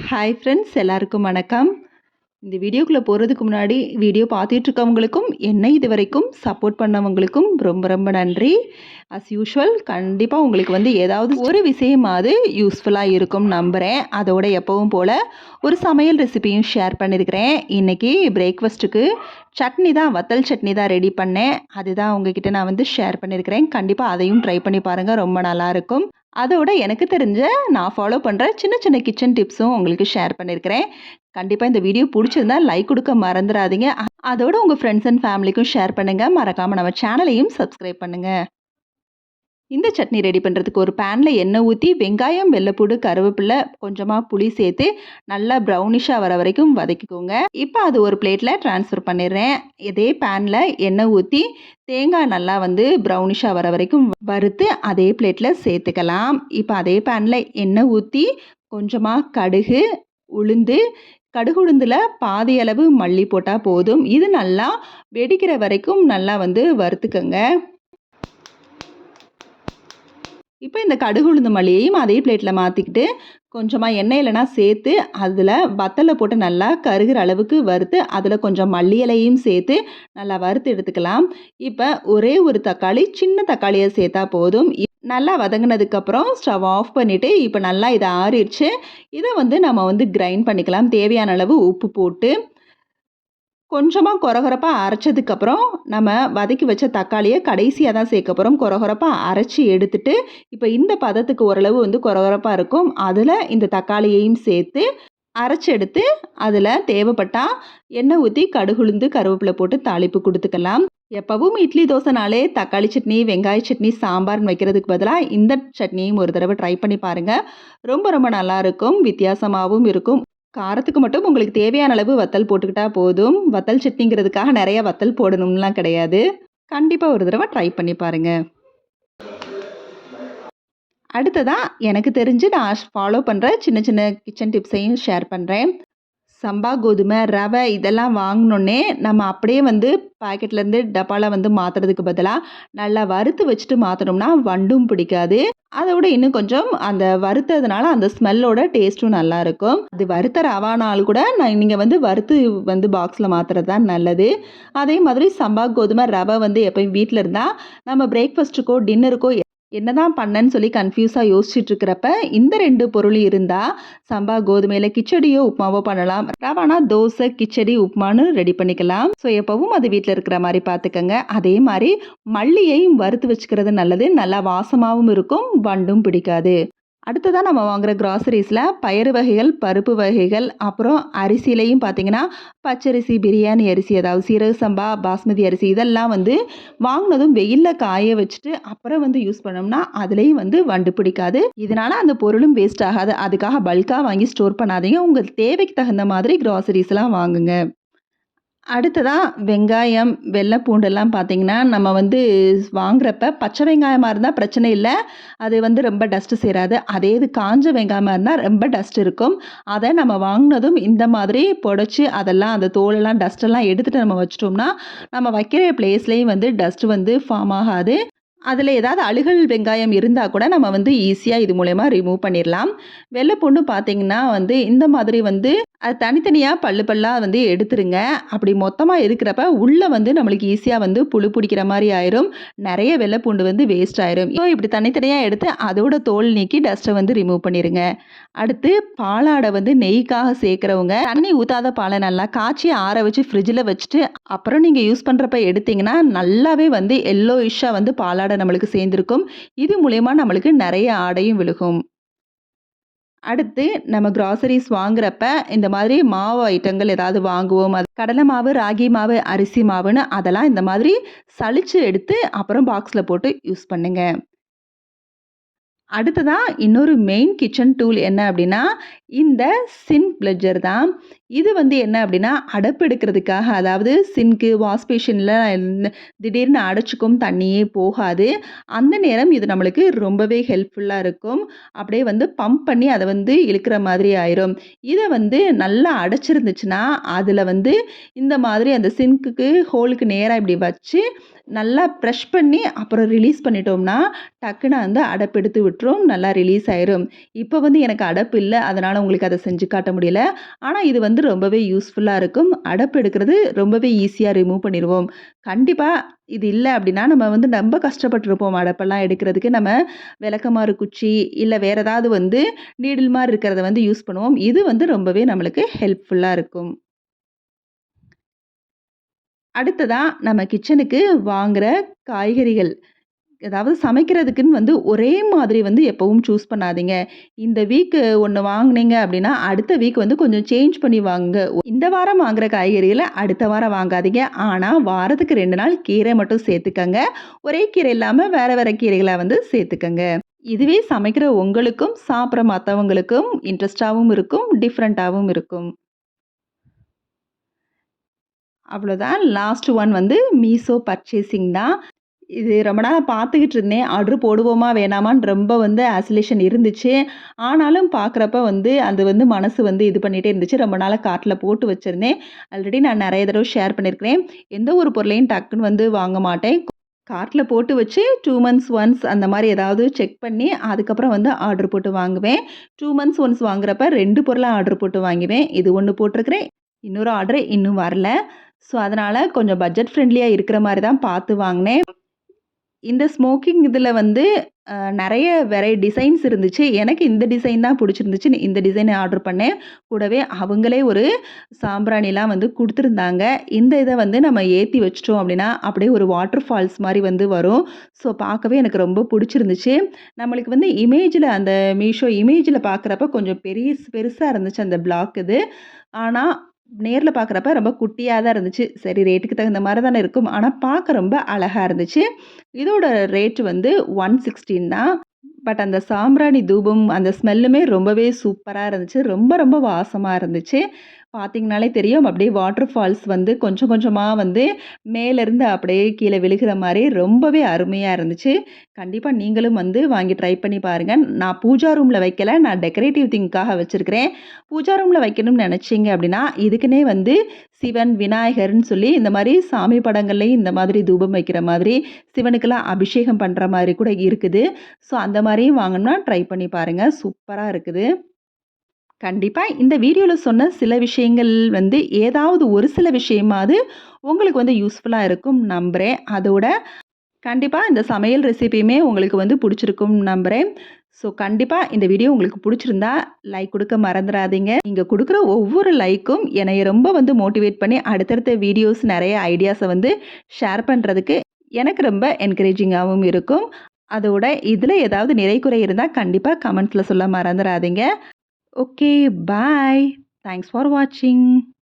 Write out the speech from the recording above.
Hi friends, எல்லாருக்கும் வணக்கம். இந்த வீடியோக்குள்ளே போகிறதுக்கு முன்னாடி வீடியோ பார்த்துட்டு இருக்கவங்களுக்கும் என்னை இது வரைக்கும் சப்போர்ட் பண்ணவங்களுக்கும் ரொம்ப ரொம்ப நன்றி. அஸ் யூஷுவல் கண்டிப்பாக உங்களுக்கு ஏதாவது ஒரு விஷயமாவது யூஸ்ஃபுல்லாக இருக்கும் நம்புகிறேன். அதோட எப்பவும் போல் ஒரு சமையல் ரெசிபியும் ஷேர் பண்ணியிருக்கிறேன். இன்றைக்கி பிரேக்ஃபாஸ்ட்டுக்கு சட்னி தான், வத்தல் சட்னி தான் ரெடி பண்ணேன். அதுதான் உங்ககிட்ட நான் ஷேர் பண்ணியிருக்கிறேன். கண்டிப்பாக அதையும் ட்ரை பண்ணி பாருங்கள், ரொம்ப நல்லாயிருக்கும். அதோட எனக்கு தெரிஞ்ச நான் ஃபாலோ பண்ணுற சின்ன சின்ன கிச்சன் டிப்ஸும் உங்களுக்கு ஷேர் பண்ணியிருக்கிறேன். கண்டிப்பாக இந்த வீடியோ பிடிச்சிருந்தா லைக் கொடுக்க மறந்துடாதீங்க. அதோட உங்கள் ஃப்ரெண்ட்ஸ் அண்ட் ஃபேமிலிக்கும் ஷேர் பண்ணுங்கள். மறக்காமல் நம்ம சேனலையும் சப்ஸ்கிரைப் பண்ணுங்கள். இந்த சட்னி ரெடி பண்ணுறதுக்கு ஒரு பேனில் எண்ணெய் ஊற்றி வெங்காயம், வெள்ளைப்பூடு, கருவேப்பிலை, கொஞ்சமாக புளி சேர்த்து நல்லா ப்ரௌனிஷாக வர வரைக்கும் வதக்கிக்கோங்க. இப்போ அது ஒரு பிளேட்டில் ட்ரான்ஸ்ஃபர் பண்ணிடுறேன். இதே பேனில் எண்ணெய் ஊற்றி தேங்காய் நல்லா ப்ரௌனிஷாக வர வரைக்கும் வறுத்து அதே பிளேட்டில் சேர்த்துக்கலாம். இப்போ அதே பேனில் எண்ணெய் ஊற்றி கொஞ்சமாக கடுகு, உளுந்து, கடுகு உளுந்தில் பாதி அளவு மல்லி போட்டால் போதும். இது நல்லா வெடிக்கிற வரைக்கும் நல்லா வறுத்துக்கங்க. இப்போ இந்த கடுகு உளுந்து மல்லியையும் அதே பிளேட்டில் மாற்றிக்கிட்டு கொஞ்சமாக எண்ணெய் இல்லைனா சேர்த்து அதில் வத்தலை போட்டு நல்லா கருகிற அளவுக்கு வறுத்து அதில் கொஞ்சம் மல்லி இலையும் சேர்த்து நல்லா வறுத்து எடுத்துக்கலாம். இப்போ ஒரே ஒரு தக்காளி, சின்ன தக்காளியை சேர்த்தா போதும். நல்லா வதங்கினதுக்கப்புறம் ஸ்டவ் ஆஃப் பண்ணிவிட்டு இப்போ நல்லா இதை ஆறிடுச்சு. இதை நம்ம கிரைண்ட் பண்ணிக்கலாம். தேவையான அளவு உப்பு போட்டு கொஞ்சமாக கொரகொரப்பாக அரைச்சதுக்கப்புறம் நம்ம வதக்கி வச்ச தக்காளியை கடைசியாக தான் சேர்க்க போகிறோம். கொரகொரப்பாக அரைச்சி எடுத்துட்டு இப்போ இந்த பதத்துக்கு ஓரளவு கொரகொரப்பாக இருக்கும். அதில் இந்த தக்காளியையும் சேர்த்து அரைச்சி எடுத்து அதில் தேவைப்பட்டால் எண்ணெய் ஊற்றி கடுகுளுந்து கருவேப்பிலை போட்டு தாளிப்பு கொடுத்துக்கலாம். எப்பவும் இட்லி தோசைனாலே தக்காளி சட்னி, வெங்காய சட்னி, சாம்பார்னு வைக்கிறதுக்கு பதிலாக இந்த சட்னியும் ஒரு தடவை ட்ரை பண்ணி பாருங்கள். ரொம்ப ரொம்ப நல்லாயிருக்கும், வித்தியாசமாகவும் இருக்கும். காரத்துக்கு மட்டும் உங்களுக்கு தேவையான அளவு வத்தல் போட்டுக்கிட்டா போதும். வத்தல் சட்னிங்கிறதுக்காக நிறைய வத்தல் போடணும்லாம் கிடையாது. கண்டிப்பாக ஒரு தடவை ட்ரை பண்ணி பாருங்கள். அடுத்ததாக எனக்கு தெரிஞ்சு நான் ஃபாலோ பண்ணுற சின்ன சின்ன கிச்சன் டிப்ஸையும் ஷேர் பண்ணுறேன். சம்பா கோதுமை, ரவை இதெல்லாம் வாங்கினோன்னே நம்ம அப்படியே பாக்கெட்லேருந்து டப்பாவில் மாற்றுறதுக்கு பதிலாக நல்லா வறுத்து வச்சுட்டு மாற்றினோம்னா வண்டும் பிடிக்காது. அதோட இன்னும் கொஞ்சம் அந்த வறுத்ததுனால அந்த ஸ்மெல்லோட டேஸ்ட்டும் நல்லாயிருக்கும். அது வறுத்த ரவானால் கூட நீங்கள் வறுத்து பாக்ஸில் மாற்றுறது தான் நல்லது. அதே மாதிரி சம்பா கோதுமை, ரவை எப்போயும் வீட்டில் இருந்தால் நம்ம பிரேக்ஃபாஸ்ட்டுக்கோ டின்னருக்கோ என்னதான் பண்ணேன்னு சொல்லி கன்ஃபியூஸாக யோசிச்சுட்டு இருக்கிறப்ப இந்த 2 பொருள் இருந்தால் சம்பா கோதுமையில் கிச்சடியோ உப்புமாவோ பண்ணலாம். ரவானா தோசை, கிச்சடி, உப்புமான்னு ரெடி பண்ணிக்கலாம். ஸோ எப்பவும் அது வீட்டில் இருக்கிற மாதிரி பார்த்துக்கங்க. அதே மாதிரி மல்லியையும் வறுத்து வச்சுக்கிறது நல்லது. நல்லா வாசமாகவும் இருக்கும், வண்டும் பிடிக்காது. அடுத்ததாக நம்ம வாங்குகிற கிராசரிஸில் பயறு வகைகள், பருப்பு வகைகள், அப்புறம் அரிசியிலையும் பார்த்திங்கன்னா பச்சரிசி, பிரியாணி அரிசி, அதாவது சீரக சம்பா, பாஸ்மதி அரிசி இதெல்லாம் வாங்கினதும் வெயிலில் காய வச்சுட்டு அப்புறம் யூஸ் பண்ணோம்னா அதுலேயும் வண்டு பிடிக்காது. இதனால் அந்த பொருளும் வேஸ்ட் ஆகாது. அதுக்காக பல்காக வாங்கி ஸ்டோர் பண்ணாதீங்க. உங்கள் தேவைக்கு தகுந்த மாதிரி கிராசரிஸ்லாம் வாங்குங்க. அடுத்ததாக வெங்காயம், வெள்ளை பூண்டெல்லாம் பார்த்திங்கன்னா நம்ம வாங்குறப்ப பச்சை வெங்காயமாக இருந்தால் பிரச்சனை இல்லை. அது ரொம்ப டஸ்ட்டு சேராது. அதே இது காஞ்ச வெங்காயமாக இருந்தால் ரொம்ப டஸ்ட் இருக்கும். அதை நம்ம வாங்கினதும் இந்த மாதிரி புடச்சி அதெல்லாம் அந்த தோலெல்லாம் டஸ்ட்டெல்லாம் எடுத்துகிட்டு நம்ம வச்சிட்டோம்னா நம்ம வைக்கிற பிளேஸ்லேயும் டஸ்ட்டு ஃபார்ம் ஆகாது. அதில் ஏதாவது அழுகல் வெங்காயம் இருந்தால் கூட நம்ம ஈஸியாக இது மூலயமா ரிமூவ் பண்ணிடலாம். வெள்ளை பூண்டு பார்த்திங்கன்னா இந்த மாதிரி அது தனித்தனியாக பல்லு பல்லாக எடுத்துருங்க. அப்படி மொத்தமாக இருக்கிறப்ப உள்ளே நம்மளுக்கு ஈஸியாக புழு பிடிக்கிற மாதிரி ஆயிரும். நிறைய வெள்ளை பூண்டு வேஸ்ட் ஆயிரும். ஸோ இப்படி தனித்தனியாக எடுத்து அதோட தோல் நீக்கி டஸ்ட்டை ரிமூவ் பண்ணிடுங்க. அடுத்து பாலாடை நெய்க்காக சேர்க்குறவங்க தண்ணி ஊற்றாத பாலை நல்லா காய்ச்சி ஆற வச்சு ஃப்ரிட்ஜில் வச்சுட்டு அப்புறம் நீங்கள் யூஸ் பண்ணுறப்ப எடுத்திங்கன்னா நல்லாவே எல்லோயிஷாக பாலாடை நம்மளுக்கு சேர்ந்துருக்கும். இது மூலயமா நம்மளுக்கு நிறைய ஆடையும் விழுகும். அடுத்து நம்ம கிராசரிஸ் வாங்குறப்ப இந்த மாதிரி மாவு ஐட்டங்கள் ஏதாவது வாங்குவோம். அது கடலை மாவு, ராகி மாவு, அரிசி மாவுன்னு அதெல்லாம் இந்த மாதிரி சலிச்சு எடுத்து அப்புறம் பாக்ஸில் போட்டு யூஸ் பண்ணுங்க. அடுத்ததாக இன்னொரு மெயின் கிச்சன் டூல் என்ன அப்படின்னா இந்த சிங்க் பிளட்ஜர் தான். இது வந்து என்ன அப்படின்னா, அடைப்பு எடுக்கிறதுக்காக அதாவது சிங்க்கு, வாஷ் பேஷன்ல திடீர்னு அடைச்சுக்கும் தண்ணியே போகாது. அந்த நேரம் இது நம்மளுக்கு ரொம்பவே ஹெல்ப்ஃபுல்லா இருக்கும். அப்படியே வந்து பம்ப் பண்ணி அத வந்து இழுக்கிற மாதிரி ஆயிரும். இத வந்து நல்லா அடைச்சிருந்துச்சுன்னா, அதில வந்து இந்த மாதிரி அந்த சிங்க்குக்கு ஹோலுக்கு நேரா இப்படி வச்சு, நல்லா பிரஷ் பண்ணி அப்புறம் ரிலீஸ் பண்ணிட்டோம்னா, டக்குனு வந்து அடைப்பு எடுத்து விட்டுரும். நல்லா ரிலீஸ் ஆயிரும். இப்ப வந்து எனக்கு அடைப்பு இல்ல. அதனால உங்களுக்கு அத செஞ்சு காட்ட முடியல. ஆனா இது வந்து ரொம்பவே யூஸ்ஃபுல்லா இருக்கும். அடைப்பு எடுக்கிறது ரொம்பவே ஈஸியா ரிமூவ் பண்ணிருவோம். கண்டிப்பா இது இல்ல அப்டின்னா, நம்ம வந்து ரொம்ப கஷ்டப்பட்டுருப்போம் அடைப்பெல்லாம் எடுக்கிறதுக்கு. நம்ம விளக்கமாறு குச்சி, இல்ல வேற ஏதாவது வந்து நீடில் மாரி இருக்கிறத வந்து யூஸ் பண்ணுவோம். இது வந்து ரொம்பவே நம்மளுக்கு ஹெல்ப்ஃபுல்லா இருக்கும். அடுத்ததா நம்ம கிச்சனுக்கு வாங்குற காய்கறிகள். அதாவது சமைக்கிறதுக்குன்னு வந்து ஒரே மாதிரி வந்து எப்பவும் சூஸ் பண்ணாதீங்க. இந்த வீக் ஒண்ணு வாங்குனீங்க அப்டின்னா, அடுத்த வீக் வந்து கொஞ்சம் சேஞ்ச் பண்ணி வாங்குங்க. இந்த வாரம் வாங்குற காய்கறிகள அடுத்த வாரம் வாங்காதீங்க. ஆனா, வாரத்துக்கு 2 நாள் கீரை மட்டும் சேர்த்துக்கங்க. ஒரே கீரை இல்லாம வேற வேற கீரைகள வந்து சேர்த்துக்கங்க. இதுவே சமைக்கிற உங்களுக்கும், சாப்பிடுற மத்தவங்களுக்கும் இன்ட்ரெஸ்ட்டாவும் இருக்கும், டிஃபரண்டாவும் இருக்கும். அவ்வளோதான். லாஸ்ட் ஒன் வந்து மீஷோ பர்ச்சேசிங் தான். இது ரொம்ப நாளா பார்த்துக்கிட்டு இருந்தேன். ஆர்டர் போடுவோமா, வேணாமான்னு ரொம்ப வந்து ஆசோலேஷன் இருந்துச்சு. ஆனாலும் பார்க்குறப்ப வந்து அது வந்து மனசு வந்து இது பண்ணிட்டே இருந்துச்சு. ரொம்ப நாளா கார்ட்ல போட்டு வச்சிருந்தேன். ஆல்ரெடி நான் நெறைய தடவ ஷேர் பண்ணியிருக்கிறேன். எந்த ஒரு பொருளையும் டக்குன்னு வந்து வாங்க மாட்டேன். கார்ட்ல போட்டு வச்சு 2 மந்த்ஸ் ஒன்ஸ் அந்த மாரி ஏதாவது செக் பண்ணி, அதுக்கப்புறம் வந்து ஆர்டர் போட்டு வாங்குவேன். 2 மந்த்ஸ் ஒன்ஸ் வாங்குறப்ப 2 பொருளா ஆர்டர் போட்டு வாங்குவேன். இது 1 போட்டிருக்கிறேன். இன்னொரு ஆர்டர் இன்னும் வரல. ஸோ, அதனால கொஞ்சம் பட்ஜெட் ஃப்ரெண்ட்லியா இருக்கிற மாரி தான் பார்த்து வாங்கினேன். இந்த ஸ்மோக்கிங் இதில வந்து நெறைய டிசைன்ஸ் இருந்துச்சு. எனக்கு இந்த டிசைன் தான் புடிச்சிருந்துச்சு. இந்த டிசைன் ஆர்டர் பண்ணேன். கூடவே அவங்களே ஒரு சாம்பிராணிலாம் வந்து குடுத்துருந்தாங்க. இந்த இத வந்து நம்ம ஏத்தி வச்சுட்டோம் அப்டின்னா, அப்படியே ஒரு வாட்டர் ஃபால்ஸ் மாரி வந்து வரும். ஸோ பார்க்கவே எனக்கு ரொம்ப புடிச்சிருந்துச்சு. நம்மளுக்கு வந்து இமேஜ்ல அந்த மீஷோ இமேஜ்ல பார்க்குறப்ப கொஞ்சம் பெருசா இருந்துச்சு அந்த பிளாக் இது. ஆனா, நேர்ல பார்க்குறப்ப ரொம்ப குட்டியா தான் இருந்துச்சு. சரி ரேட்டுக்கு தகுந்த மாரி தானே இருக்கும். ஆனா பார்க்க ரொம்ப அழகா இருந்துச்சு. இதோட ரேட் வந்து 116 தான். பட் அந்த சாம்பிராணி தூபம் அந்த ஸ்மெல்லுமே ரொம்பவே சூப்பரா இருந்துச்சு. ரொம்ப ரொம்ப வாசமா இருந்துச்சு. பார்த்தீங்கனாலே தெரியும். அப்படியே வாட்டர் ஃபால்ஸ் வந்து கொஞ்சம் கொஞ்சமா வந்து மேலேருந்து அப்படியே கீழ விழுகிற மாரி ரொம்பவே அருமையா இருந்துச்சு. கண்டிப்பா நீங்களும் வந்து வாங்கி ட்ரை பண்ணி பாருங்க. நான் பூஜா ரூம்ல வைக்கல. நான் டெக்கரேட்டிவ் திங்க்காக வச்சிருக்கிறேன். பூஜா ரூம்ல வைக்கணும்னு நெனச்சீங்க அப்படின்னா, இதுக்குன்னே வந்து சிவன், விநாயகர்ன்னு சொல்லி இந்த மாரி சாமி படங்கள்லயும் இந்த மாதிரி தூபம் வைக்கிற மாதிரி, சிவனுக்கெல்லாம் அபிஷேகம் பண்ற மாரி கூட இருக்குது. ஸோ அந்த மாரியும் வாங்கணும்னா ட்ரை பண்ணி பாருங்க. சூப்பரா இருக்குது. கண்டிப்பா இந்த வீடியோல சொன்ன சில விஷயங்கள் வந்து ஏதாவது ஒரு சில விஷயமாவது உங்களுக்கு வந்து யூஸ்ஃபுல்லா இருக்கும் நம்புறேன். அதோட கண்டிப்பா இந்த சமையல் ரெசிபியுமே உங்களுக்கு வந்து புடிச்சிருக்கும்னு நம்புறேன். ஸோ கண்டிப்பா இந்த வீடியோ உங்களுக்கு புடிச்சிருந்தா லைக் குடுக்க மறந்துறாதீங்க. நீங்க குடுக்குற ஒவ்வொரு லைக்கும் என்னைய ரொம்ப வந்து மோட்டிவேட் பண்ணி அடுத்தடுத்த வீடியோஸ் நெறைய ஐடியாஸ வந்து ஷேர் பண்றதுக்கு எனக்கு ரொம்ப என்கரேஜிங்காவும் இருக்கும். அதோட இதுல ஏதாவது நிறை குறை இருந்தா கண்டிப்பா கமெண்ட்ஸ்ல சொல்ல மறந்துறாதீங்க. Okay, bye. Thanks for watching.